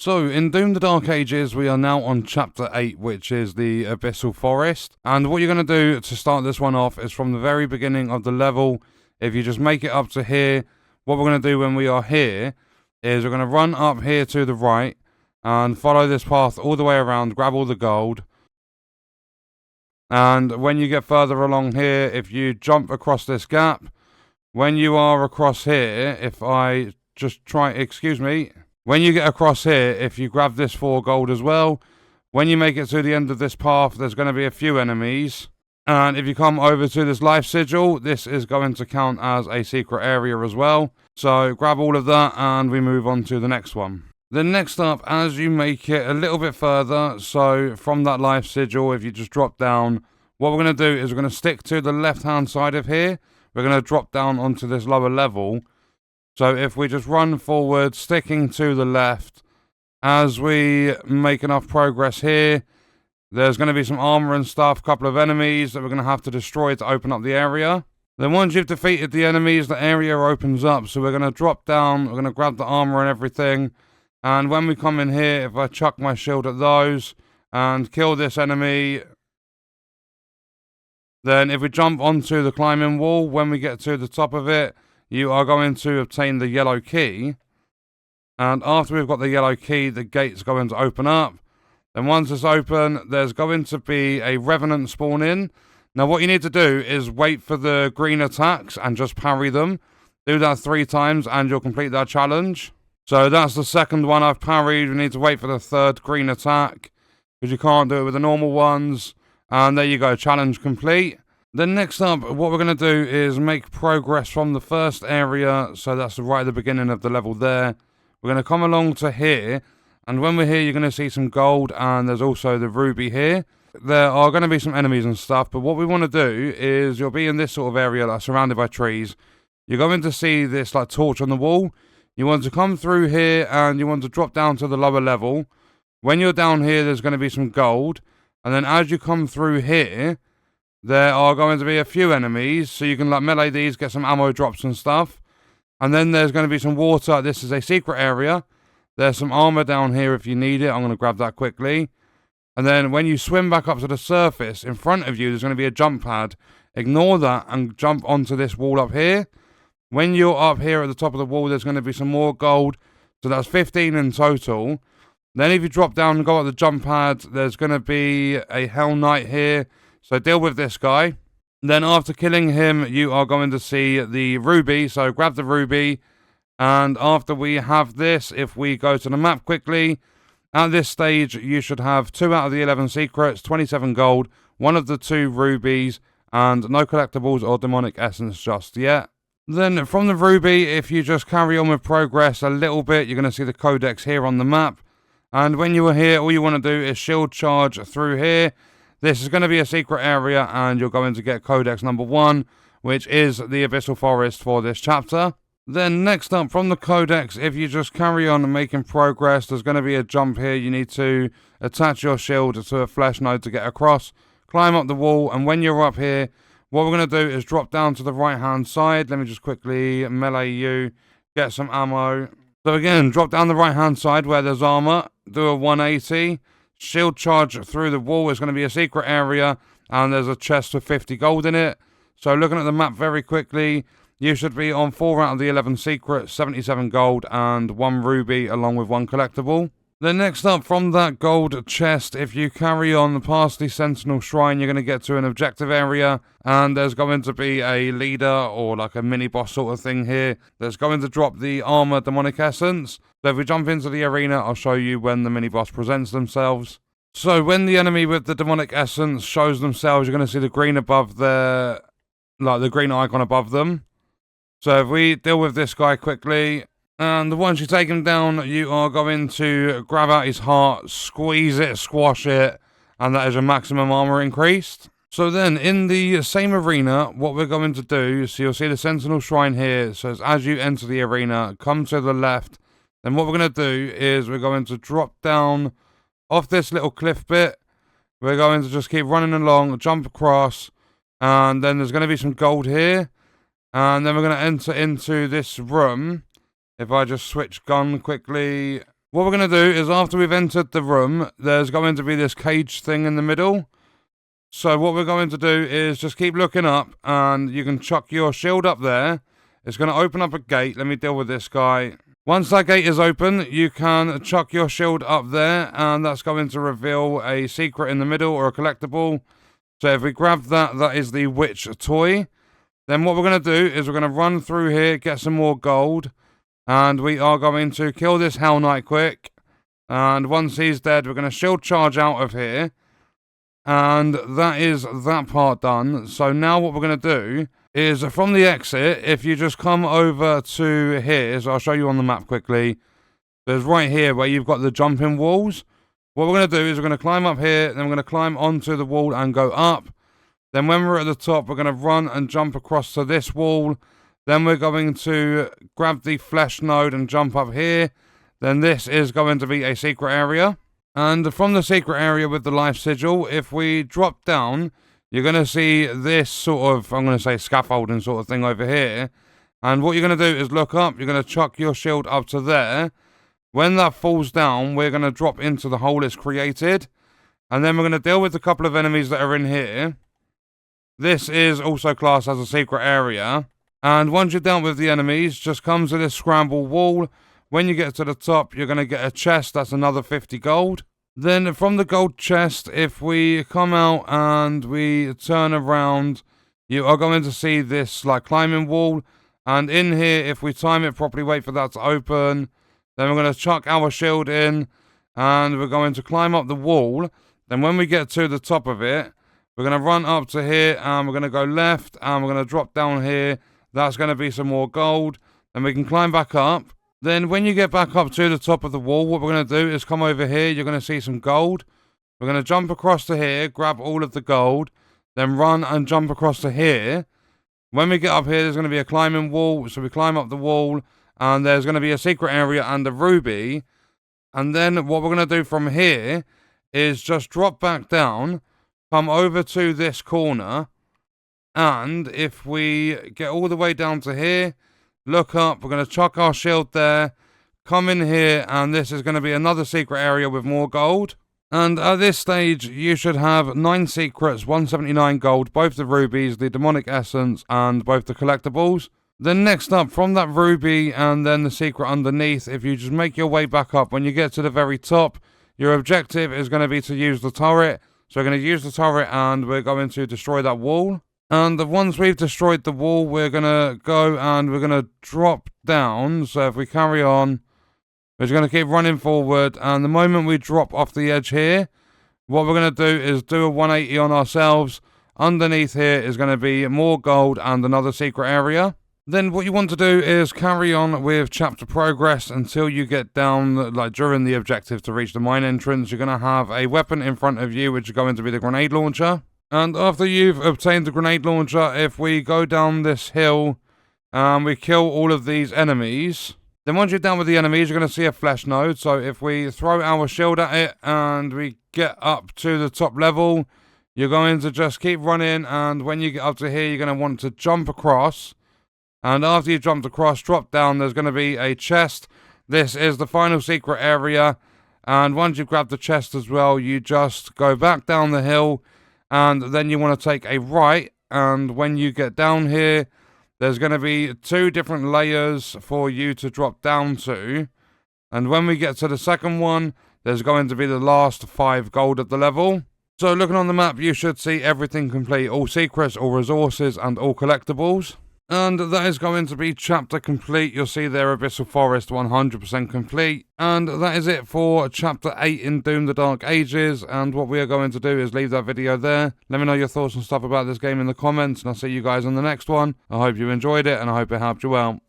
So, in Doom the Dark Ages, we are now on Chapter 8, which is the Abyssal Forest. And what you're going to do to start this one off is from the very beginning of the level, if you just make it up to here, what we're going to do when we are here is we're going to run up here to the right and follow this path all the way around, grab all the gold. And when you get further along here, if you jump across this gap, when you are across here, if I just try, excuse me, when you get across here, if you grab this 4 gold as well, when you make it to the end of this path, there's going to be a few enemies. And if you come over to this life sigil, this is going to count as a secret area as well. So grab all of that and we move on to the next one. Then next up, as you make it a little bit further, so from that life sigil, if you just drop down, what we're going to do is we're going to stick to the left-hand side of here. We're going to drop down onto this lower level. So if we just run forward, sticking to the left, as we make enough progress here, there's going to be some armor and stuff, a couple of enemies that we're going to have to destroy to open up the area. Then once you've defeated the enemies, the area opens up. So we're going to drop down, we're going to grab the armor and everything. And when we come in here, if I chuck my shield at those and kill this enemy, then if we jump onto the climbing wall, when we get to the top of it, you are going to obtain the yellow key. And after we've got the yellow key, the gate's going to open up. Then once it's open, there's going to be a revenant spawn in. Now what you need to do is wait for the green attacks and just parry them. Do that 3 times and you'll complete that challenge. So that's the second one I've parried. We need to wait for the 3rd green attack, because you can't do it with the normal ones. And there you go, challenge complete. Then next up, what we're going to do is make progress from the first area. So that's right at the beginning of the level there. We're going to come along to here. And when we're here, you're going to see some gold. And there's also the ruby here. There are going to be some enemies and stuff. But what we want to do is you'll be in this sort of area, like surrounded by trees. You're going to see this like torch on the wall. You want to come through here and you want to drop down to the lower level. When you're down here, there's going to be some gold. And then as you come through here, there are going to be a few enemies. So you can like melee these, get some ammo drops and stuff. And then there's going to be some water. This is a secret area. There's some armor down here if you need it. I'm going to grab that quickly. And then when you swim back up to the surface, in front of you, there's going to be a jump pad. Ignore that and jump onto this wall up here. When you're up here at the top of the wall, there's going to be some more gold. So that's 15 in total. Then if you drop down and go up the jump pad, there's going to be a Hell Knight here. So deal with this guy. Then after killing him, you are going to see the ruby. So grab the ruby. And after we have this, if we go to the map quickly, at this stage, you should have 2 out of the 11 secrets, 27 gold, 1 of the 2 rubies, and no collectibles or demonic essence just yet. Then from the ruby, if you just carry on with progress a little bit, you're going to see the Codex here on the map. And when you are here, all you want to do is shield charge through here. This is going to be a secret area and you're going to get Codex number 1, which is the Abyssal Forest for this chapter. Then next up from the Codex, if you just carry on making progress, there's going to be a jump here. You need to attach your shield to a flesh node to get across. Climb up the wall, and when you're up here, what we're going to do is drop down to the right-hand side. Let me just quickly melee you, get some ammo. So again, drop down the right-hand side where there's armor, do a 180, shield charge through the wall. It's going to be a secret area, and there's a chest with 50 gold in it. So looking at the map very quickly, you should be on 4 out of the 11 secrets, 77 gold, and 1 ruby, along with 1 collectible. Then next up from that gold chest, if you carry on past the Sentinel Shrine, you're going to get to an objective area, and there's going to be a leader, or like a mini-boss sort of thing here, that's going to drop the armor demonic essence. So if we jump into the arena, I'll show you when the mini-boss presents themselves. So when the enemy with the demonic essence shows themselves, you're going to see the green above their, like the green icon above them. So if we deal with this guy quickly, and once you take him down, you are going to grab out his heart, squeeze it, squash it, and that is your maximum armor increased. So then, in the same arena, what we're going to do, so you'll see the Sentinel Shrine here, so as you enter the arena, come to the left, then what we're going to do is we're going to drop down off this little cliff bit, we're going to just keep running along, jump across, and then there's going to be some gold here, and then we're going to enter into this room. If I just switch gun quickly, What we're going to do is after we've entered the room, there's going to be this cage thing in the middle. So what we're going to do is just keep looking up, and you can chuck your shield up there. It's going to open up a gate. Let me deal with this guy. Once that gate is open, you can chuck your shield up there, and that's going to reveal a secret in the middle or a collectible. So if we grab that, that is the witch toy. Then what we're going to do is we're going to run through here, get some more gold, and we are going to kill this Hell Knight quick. And once he's dead, we're going to shield charge out of here. And that is that part done. So now what we're going to do is from the exit, if you just come over to here, so I'll show you on the map quickly. There's right here where you've got the jumping walls. What we're going to do is we're going to climb up here, then we're going to climb onto the wall and go up. Then when we're at the top, we're going to run and jump across to this wall. Then we're going to grab the flesh node and jump up here. Then this is going to be a secret area. And from the secret area with the life sigil, if we drop down, you're going to see this sort of, I'm going to say scaffolding sort of thing over here. And what you're going to do is look up, you're going to chuck your shield up to there. When that falls down, we're going to drop into the hole it's created. And then we're going to deal with a couple of enemies that are in here. This is also classed as a secret area. And once you're done with the enemies, just come to this scramble wall. When you get to the top, you're going to get a chest. That's another 50 gold. Then from the gold chest, if we come out and we turn around, you are going to see this like climbing wall. And in here, if we time it properly, wait for that to open. Then we're going to chuck our shield in. And we're going to climb up the wall. Then when we get to the top of it, we're going to run up to here. And we're going to go left. And we're going to drop down here. That's going to be some more gold. Then we can climb back up. Then when you get back up to the top of the wall, what we're going to do is come over here. You're going to see some gold. We're going to jump across to here, grab all of the gold, then run and jump across to here. When we get up here, there's going to be a climbing wall. So we climb up the wall, and there's going to be a secret area and a ruby. And then what we're going to do from here is just drop back down, come over to this corner. And if we get all the way down to here, look up, we're going to chuck our shield there, come in here, and this is going to be another secret area with more gold. And at this stage, you should have 9 secrets, 179 gold, both the rubies, the demonic essence, and both the collectibles. Then next up, from that ruby and then the secret underneath, if you just make your way back up, when you get to the very top, your objective is going to be to use the turret. So we're going to use the turret and we're going to destroy that wall. And once we've destroyed the wall, we're going to go and we're going to drop down. So if we carry on, we're just going to keep running forward. And the moment we drop off the edge here, what we're going to do is do a 180 on ourselves. Underneath here is going to be more gold and another secret area. Then what you want to do is carry on with chapter progress until you get down, like during the objective to reach the mine entrance. You're going to have a weapon in front of you, which is going to be the grenade launcher. And after you've obtained the grenade launcher, if we go down this hill and we kill all of these enemies, then once you're done with the enemies, you're going to see a flesh node. So if we throw our shield at it and we get up to the top level, you're going to just keep running. And when you get up to here, you're going to want to jump across. And after you've jumped across, drop down, there's going to be a chest. This is the final secret area. And once you've grabbed the chest as well, you just go back down the hill. And then you want to take a right, and when you get down here, there's going to be 2 different layers for you to drop down to. And when we get to the second one, there's going to be the last 5 gold at the level. So looking on the map, you should see everything complete, all secrets, all resources, and all collectibles. And that is going to be chapter complete. You'll see there Abyssal Forest 100% complete. And that is it for chapter 8 in Doom the Dark Ages. And what we are going to do is leave that video there. Let me know your thoughts and stuff about this game in the comments. And I'll see you guys on the next one. I hope you enjoyed it and I hope it helped you out.